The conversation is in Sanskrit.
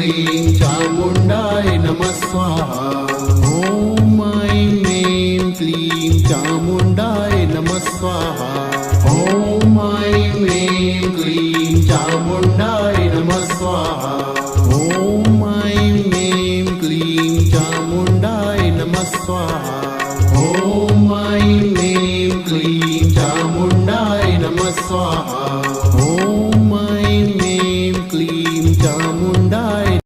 क्लीं चामुण्डाय नमः स्वाहा। ॐ ऐं ऐं क्लीं चामुण्डाय नमः स्वाहा। ॐ ऐं ऐं क्लीं चामुण्डाय नमः स्वाहा। ॐ ऐं ऐं क्लीं चामुण्डाय नमः स्वाहा।